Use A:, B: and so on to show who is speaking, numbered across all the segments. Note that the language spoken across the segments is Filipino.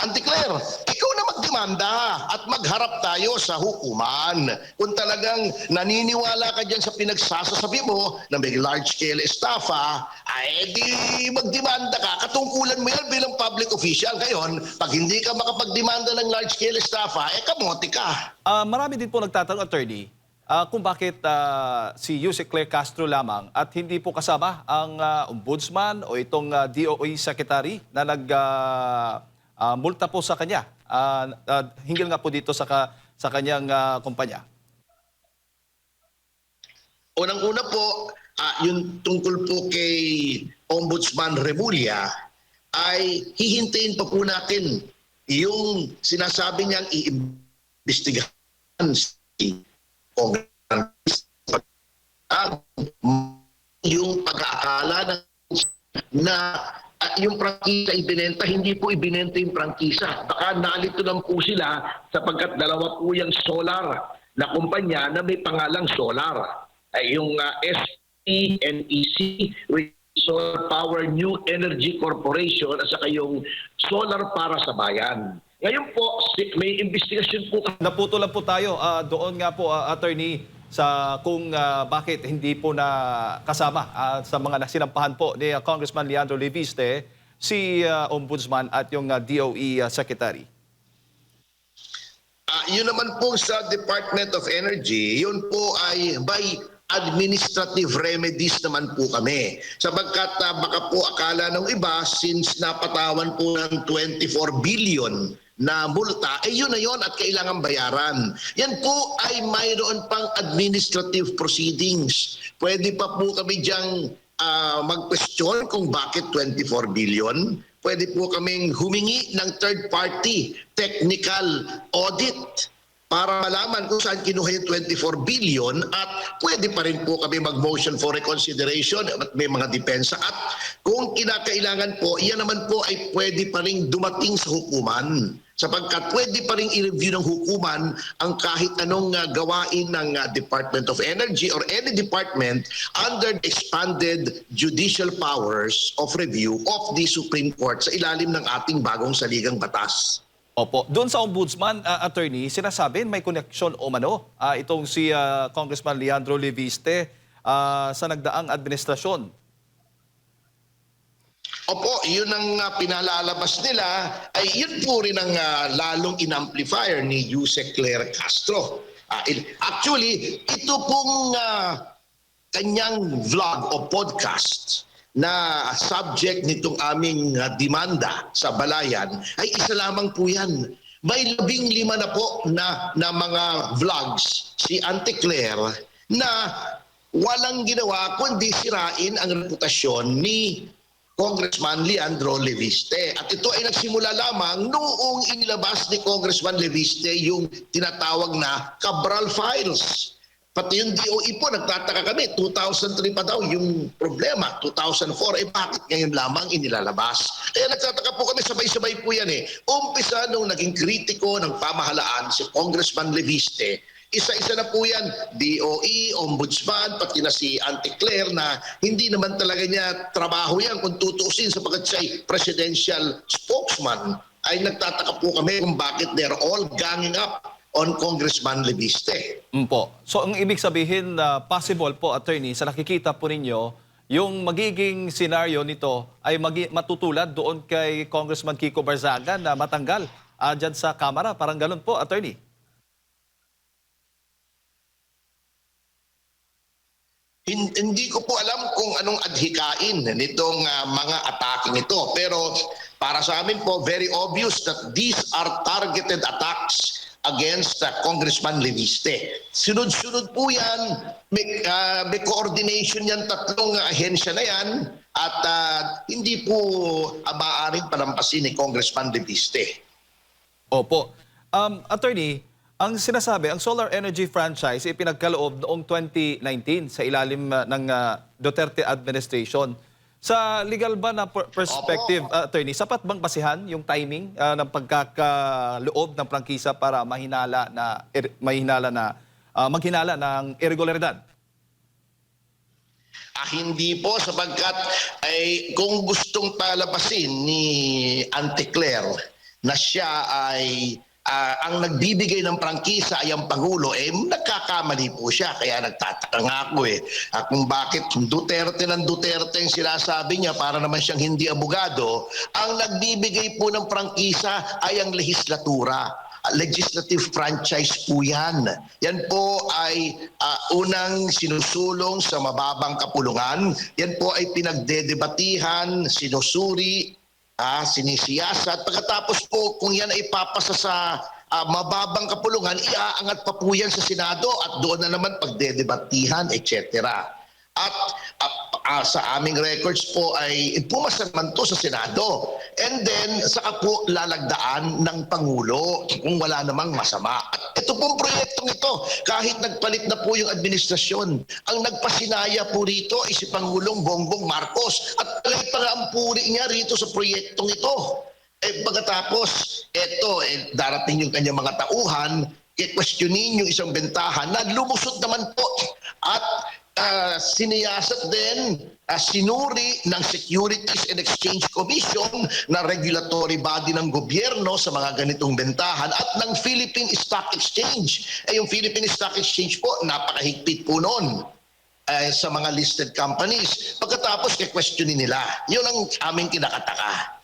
A: Auntie Claire, ikaw na magdemanda at magharap tayo sa hukuman. Kung talagang naniniwala ka dyan sa pinagsasasabi mo na may large-scale estafa, ay di magdemanda ka. Katungkulan mo yan bilang public official. Ngayon, pag hindi ka makapagdemanda ng large-scale estafa, kamote ka.
B: Marami din po nagtatanong, attorney, kung bakit si Yusek Claire Castro lamang at hindi po kasama ang ombudsman o itong DOE secretary na multa po sa kanya. Hinggil nga po dito sa kanyang kumpanya.
A: Unang-una po, yung tungkol po kay Ombudsman Remulla, ay hihintayin pa po natin yung sinasabi niyang iimbestigahan si yung pag-aakala na yung prangkisa ibinenta, hindi po ibinenta yung prangkisa. Baka nalito lang po sila sapagkat dalawa po yung solar na kumpanya na may pangalang solar. Ay yung SPNEC, Solar Power New Energy Corporation at saka yung Solar para sa Bayan. Ngayon po, may investigasyon po.
B: Naputo lang po tayo doon nga po, attorney, sa kung bakit hindi po na kasama sa mga nasinampahan po ni Congressman Leandro Leviste, si Ombudsman at yung DOE Secretary.
A: Yun naman po sa Department of Energy, yun po ay by administrative remedies naman po kami. Sapagkat baka po akala ng iba, since napatawan po ng 24 billion na multa, yun na yun at kailangan bayaran. Yan po ay mayroon pang administrative proceedings. Pwede pa po kami diyang mag-question kung bakit 24 billion. Pwede po kaming humingi ng third-party technical audit para malaman kung saan kinuha yung 24 billion at pwede pa rin po kami mag-motion for reconsideration at may mga depensa. At kung kinakailangan po, iyan naman po ay pwede pa rin dumating sa hukuman. Sapagkat pwede pa rin i-review ng hukuman ang kahit anong gawain ng Department of Energy or any department under the expanded judicial powers of review of the Supreme Court sa ilalim ng ating bagong saligang batas.
B: Opo. Doon sa ombudsman, attorney, sinasabi may connection o mano itong si Congressman Leandro Leviste sa nagdaang administrasyon.
A: Opo, yun ang pinalalabas nila, ay yun po rin ang lalong inamplifier ni Yusek Claire Castro. Actually, ito pong kanyang vlog o podcast na subject nitong aming demanda sa Balayan ay isa lamang po yan. May 15 na po na mga vlogs si Auntie Claire na walang ginawa kundi sirain ang reputasyon ni Congressman Leandro Leviste. At ito ay nagsimula lamang noong inilabas ni Congressman Leviste yung tinatawag na Cabral Files. Pati yung DOE po, nagtataka kami, 2003 pa daw yung problema, 2004, bakit ngayon lamang inilalabas? Kaya nagtataka po kami, sabay-sabay po yan Umpisa nung naging kritiko ng pamahalaan si Congressman Leviste, isa-isa na po yan, DOE, Ombudsman, pati na si Auntie Claire na hindi naman talaga niya trabaho yan kung tutuusin sapagkat siya ay presidential spokesman. Ay nagtataka po kami kung bakit they're all ganging up on Congressman Leviste.
B: Po. So ang ibig sabihin, possible po, attorney, sa nakikita po ninyo, yung magiging senaryo nito ay matutulad doon kay Congressman Kiko Barzaga na matanggal dyan sa Kamara. Parang ganun po, attorney.
A: Hindi ko po alam kung anong adhikain nitong mga ataking ito. Pero para sa amin po, very obvious that these are targeted attacks against Congressman Leviste. Sunod-sunod po yan. May coordination yan, tatlong ahensya na yan. At hindi po maaaring palampasin ni Congressman Leviste.
B: Opo. Attorney, ang sinasabi, ang solar energy franchise ipinagkaloob noong 2019 sa ilalim ng Duterte administration. Sa legal ba na perspective, attorney, sapat bang basihan yung timing ng pagkakaloob ng prangkisa para maghinala ng irregularidad?
A: Hindi po sapagkat kung gustong palabasin ni Auntie Claire na siya ay ang nagbibigay ng prangkisa ay ang Pangulo, nagkakamali po siya. Kaya nagtataka nga ako kung bakit Duterte ng Duterte yung sinasabi niya para naman siyang hindi abogado, ang nagbibigay po ng prangkisa ay ang legislatura. Legislative franchise po yan. Yan po ay unang sinusulong sa mababang kapulungan. Yan po ay pinagdedebatihan, sinusuri, sinisiyasat. Pagkatapos po, kung yan ay papasa sa mababang kapulungan, iaangat pa po yan sa Senado at doon na naman pagdedebatihan, etc. At sa aming records po ay pumasa naman to sa Senado. And then, saka po lalagdaan ng Pangulo kung wala namang masama. At ito pong proyektong ito, kahit nagpalit na po yung administrasyon, ang nagpasinaya po rito ay si Pangulong Bongbong Marcos. At talagang pangampuri niya rito sa proyektong ito. Pagkatapos, darating yung kanyang mga tauhan, i-questionin yung isang bentahan na lumusot naman po at siniyasat din, sinuri ng Securities and Exchange Commission na regulatory body ng gobyerno sa mga ganitong bentahan at ng Philippine Stock Exchange. Yung Philippine Stock Exchange po, napakahigpit po noon sa mga listed companies. Pagkatapos, i-questionin nila. Yun ang aming kinakataka.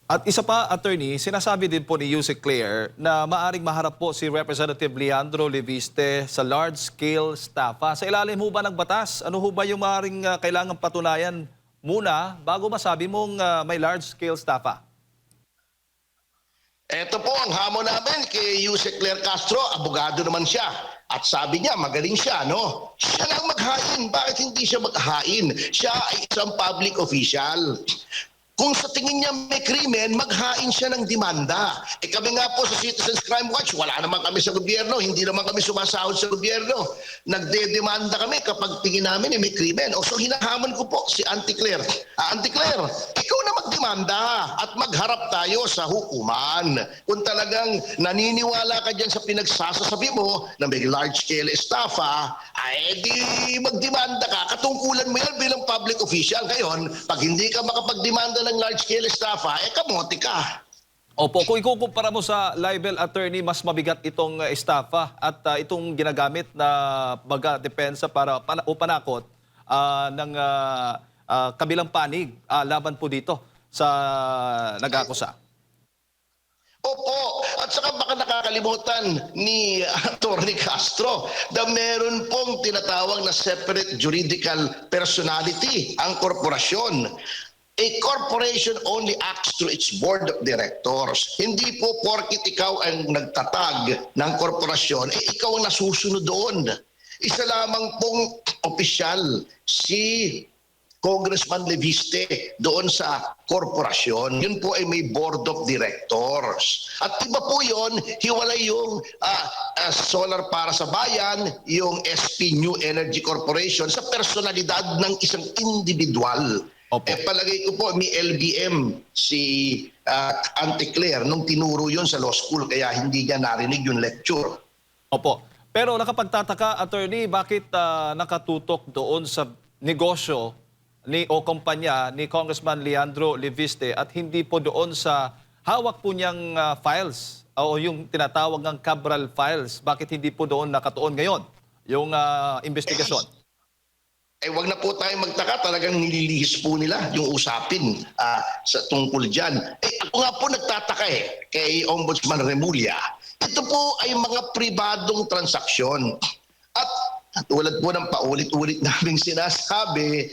B: At isa pa, attorney, sinasabi din po ni Yusek Claire na maaring maharap po si Representative Leandro Leviste sa large-scale estafa. Sa ilalim ho ba ng batas? Ano ho ba yung maaring kailangang patunayan muna bago masabi mong may large-scale estafa?
A: Ito po ang hamon namin kay Yusek Claire Castro. Abogado naman siya. At sabi niya, magaling siya, no? Siya lang maghain. Bakit hindi siya maghain? Siya ay isang public official. Kung sa tingin niya may krimen, maghain siya ng demanda. Kami nga po sa Citizens Crime Watch, wala naman kami sa gobyerno, hindi naman kami sumasahod sa gobyerno. Nagdedemanda kami kapag tingin namin may krimen. So hinahamon ko po si Auntie Claire. Auntie Claire, ikaw na magdemanda at magharap tayo sa hukuman. Kung talagang naniniwala ka dyan sa pinagsasasabi mo na may large-scale estafa, di magdemanda ka. Katungkulan mo yan bilang public official. Ngayon, pag hindi ka makapagdemanda ng large-scale estafa, kamote ka.
B: Opo, kung ikukumpara mo sa libel attorney, mas mabigat itong estafa at itong ginagamit na baga depensa para o panakot ng kabilang panig laban po dito sa nag-akusa.
A: Opo, at saka baka nakakalimutan ni Atty. Castro na meron pong tinatawag na separate juridical personality ang korporasyon. A corporation only acts through its board of directors. Hindi po porkit ikaw ang nagtatag ng korporasyon, ikaw ang nasusunod doon. Isa lamang pong opisyal si Congressman Leviste doon sa korporasyon. Yun po ay may board of directors. At iba po yun, hiwalay yung Solar para sa Bayan, yung SP New Energy Corporation sa personalidad ng isang individual. Palagay ko po, may LBM si Auntie Claire nung tinuro yun sa law school kaya hindi niya narinig yung lecture.
B: Opo. Pero nakapagtataka, attorney, bakit nakatutok doon sa negosyo o kumpanya ni Congressman Leandro Leviste at hindi po doon sa hawak po niyang files o yung tinatawag ng Cabral files? Bakit hindi po doon nakatuon ngayon yung investigasyon?
A: Wag na po tayo magtaka, talagang nililihis po nila yung usapin sa tungkol dyan. Ako nga po nagtataka kay Ombudsman Remulla. Ito po ay mga pribadong transaksyon. At tulad po ng paulit-ulit naming sinasabi,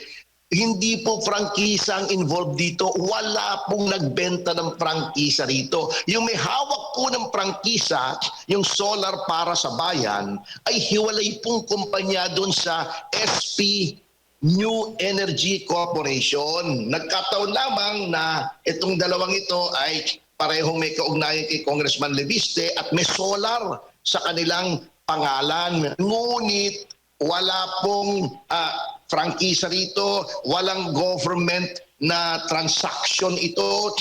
A: hindi po prangkisa ang involved dito. Wala pong nagbenta ng prangkisa rito. Yung may hawak po ng prangkisa, yung Solar para sa Bayan, ay hiwalay pong kumpanya doon sa SP New Energy Corporation. Nagkataon lamang na itong dalawang ito ay parehong may kaugnayan kay Congressman Leviste at may solar sa kanilang pangalan. Ngunit wala pong prangkisa rito, walang government na transaction ito,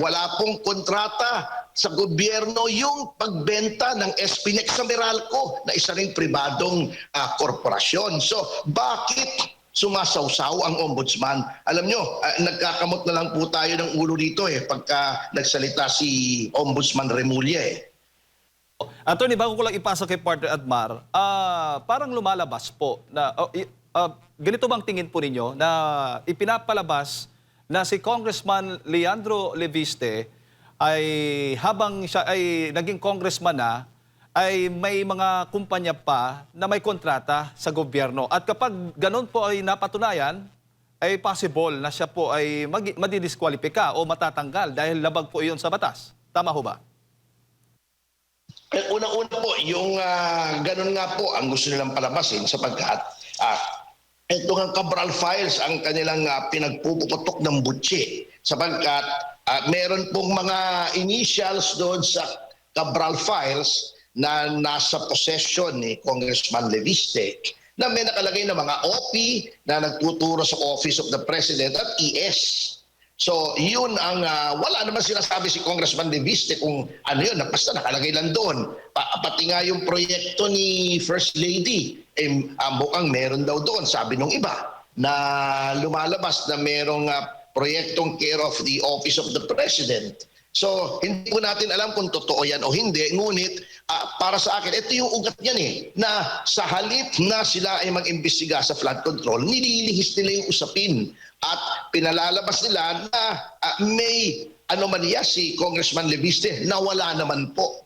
A: wala pong kontrata sa gobyerno yung pagbenta ng SPNEX sa Meralco na isa ring pribadong korporasyon. So bakit sumasawsaw ang ombudsman. Alam nyo, nagkakamot na lang po tayo ng ulo dito pagka nagsalita si Ombudsman Remulla
B: Attorney, bago ko lang ipasa kay Partner Admar, parang lumalabas po na ganito bang tingin po ninyo na ipinapalabas na si Congressman Leandro Leviste ay habang siya ay naging congressman na, ay may mga kumpanya pa na may kontrata sa gobyerno. At kapag ganun po ay napatunayan, ay possible na siya po ay madidiskwalipika o matatanggal dahil labag po iyon sa batas. Tama ho ba?
A: Unang-una po, yung ganun nga po ang gusto nilang palabasin sapagkat ito nga Cabral Files ang kanilang pinagpupukotok ng butsi sapagkat meron pong mga initials doon sa Cabral Files na nasa possession ni Congressman Leviste na may nakalagay na mga OP na nagtuturo sa Office of the President at ES. So yun ang wala naman sinasabi si Congressman Leviste kung ano yun, basta nakalagay lang doon. Pati nga yung proyekto ni First Lady, mukhang meron daw doon, sabi nung iba, na lumalabas na merong proyektong care of the Office of the President. So, hindi po natin alam kung totoo yan o hindi. Ngunit, para sa akin, ito yung ugat niyan na sa halip na sila ay mag-imbestiga sa flood control, nililihis nila yung usapin at pinalalabas nila na may anomalya si Congressman Leviste na wala naman po.